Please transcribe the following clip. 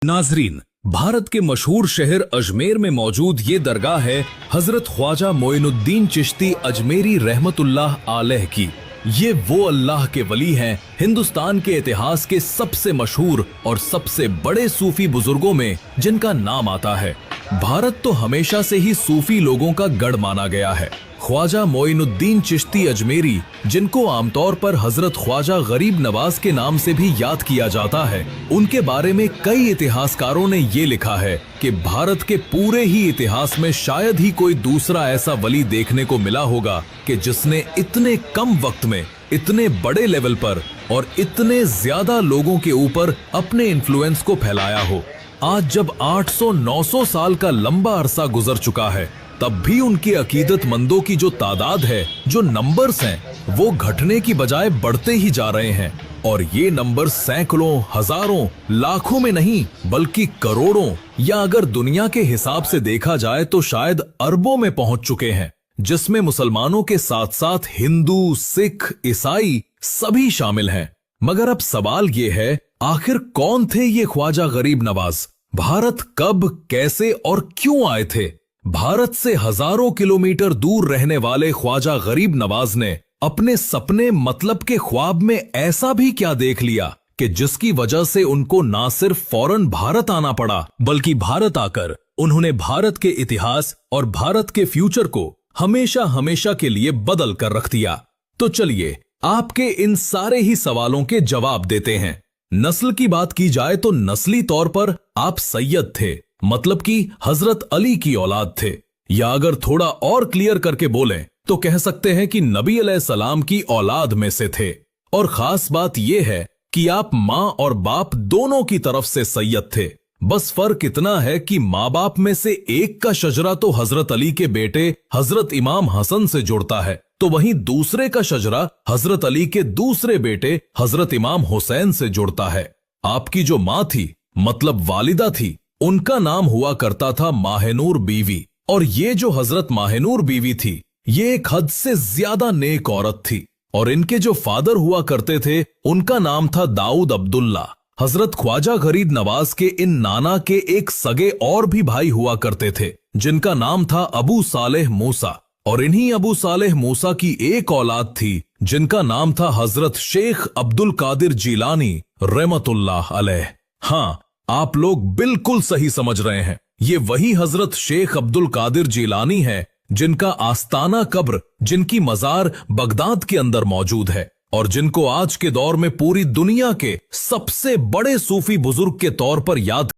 नाजरीन, भारत के मशहूर शहर अजमेर में मौजूद ये दरगाह है हजरत ख्वाजा मोइनुद्दीन चिश्ती अजमेरी रहमतुल्लाह अलैह की। ये वो अल्लाह के वली हैं, हिंदुस्तान के इतिहास के सबसे मशहूर और सबसे बड़े सूफी बुजुर्गों में जिनका नाम आता है। भारत तो हमेशा से ही सूफी लोगों का गढ़ माना गया है। ख्वाजा मोइनुद्दीन चिश्ती अजमेरी, जिनको आमतौर पर हजरत ख्वाजा गरीब नवाज के नाम से भी याद किया जाता है, उनके बारे में कई इतिहासकारों ने ये लिखा है कि भारत के पूरे ही इतिहास में शायद ही कोई दूसरा ऐसा वली देखने को मिला होगा कि जिसने इतने कम वक्त में इतने बड़े लेवल पर और इतने ज्यादा लोगों के ऊपर अपने इन्फ्लुएंस को फैलाया हो। आज जब 800-900 साल का लंबा अरसा गुजर चुका है, तब भी उनके अकीदतमंदों की जो तादाद है, जो नंबर्स हैं, वो घटने की बजाय बढ़ते ही जा रहे हैं। और ये नंबर सैकड़ों, हजारों, लाखों में नहीं बल्कि करोड़ों, या अगर दुनिया के हिसाब से देखा जाए तो शायद अरबों में पहुंच चुके हैं, जिसमें मुसलमानों के साथ साथ हिंदू, सिख, ईसाई सभी शामिल हैं। मगर अब सवाल ये है, आखिर कौन थे ये ख्वाजा गरीब नवाज? भारत कब, कैसे और क्यों आए थे? भारत से हजारों किलोमीटर दूर रहने वाले ख्वाजा गरीब नवाज ने अपने सपने मतलब के ख्वाब में ऐसा भी क्या देख लिया कि जिसकी वजह से उनको ना सिर्फ फौरन भारत आना पड़ा, बल्कि भारत आकर उन्होंने भारत के इतिहास और भारत के फ्यूचर को हमेशा हमेशा के लिए बदल कर रख दिया। तो चलिए आपके इन सारे ही सवालों के जवाब देते हैं। नस्ल की बात की जाए तो नस्ली तौर पर आप सैयद थे, मतलब कि हजरत अली की औलाद थे, या अगर थोड़ा और क्लियर करके बोलें तो कह सकते हैं कि नबी अलैहिस्सलाम की औलाद में से थे। और खास बात यह है कि आप माँ और बाप दोनों की तरफ से सैयद थे। बस फर्क इतना है कि माँ बाप में से एक का शजरा तो हजरत अली के बेटे हजरत इमाम हसन से जुड़ता है, तो वहीं दूसरे का शजरा हजरत अली के दूसरे बेटे हजरत इमाम हुसैन से जुड़ता है। आपकी जो माँ थी, मतलब वालिदा थी, उनका नाम हुआ करता था माहनूर बीवी, और ये जो हजरत माहनूर बीवी थी, ये एक हद से ज्यादा नेक औरत थी। और इनके जो फादर हुआ करते थे, उनका नाम था दाऊद अब्दुल्ला। हजरत ख्वाजा गरीब नवाज के इन नाना के एक सगे और भी भाई हुआ करते थे, जिनका नाम था अबू सालेह मूसा। और इन्हीं अबू सालेह मूसा की एक औलाद थी, जिनका नाम था हजरत शेख अब्दुल कादिर जिलानी रहमतुल्लाह अलैह। हाँ, आप लोग बिल्कुल सही समझ रहे हैं, ये वही हजरत शेख अब्दुल कादिर जिलानी है जिनका आस्ताना कब्र, जिनकी मजार बगदाद के अंदर मौजूद है, और जिनको आज के दौर में पूरी दुनिया के सबसे बड़े सूफी बुजुर्ग के तौर पर याद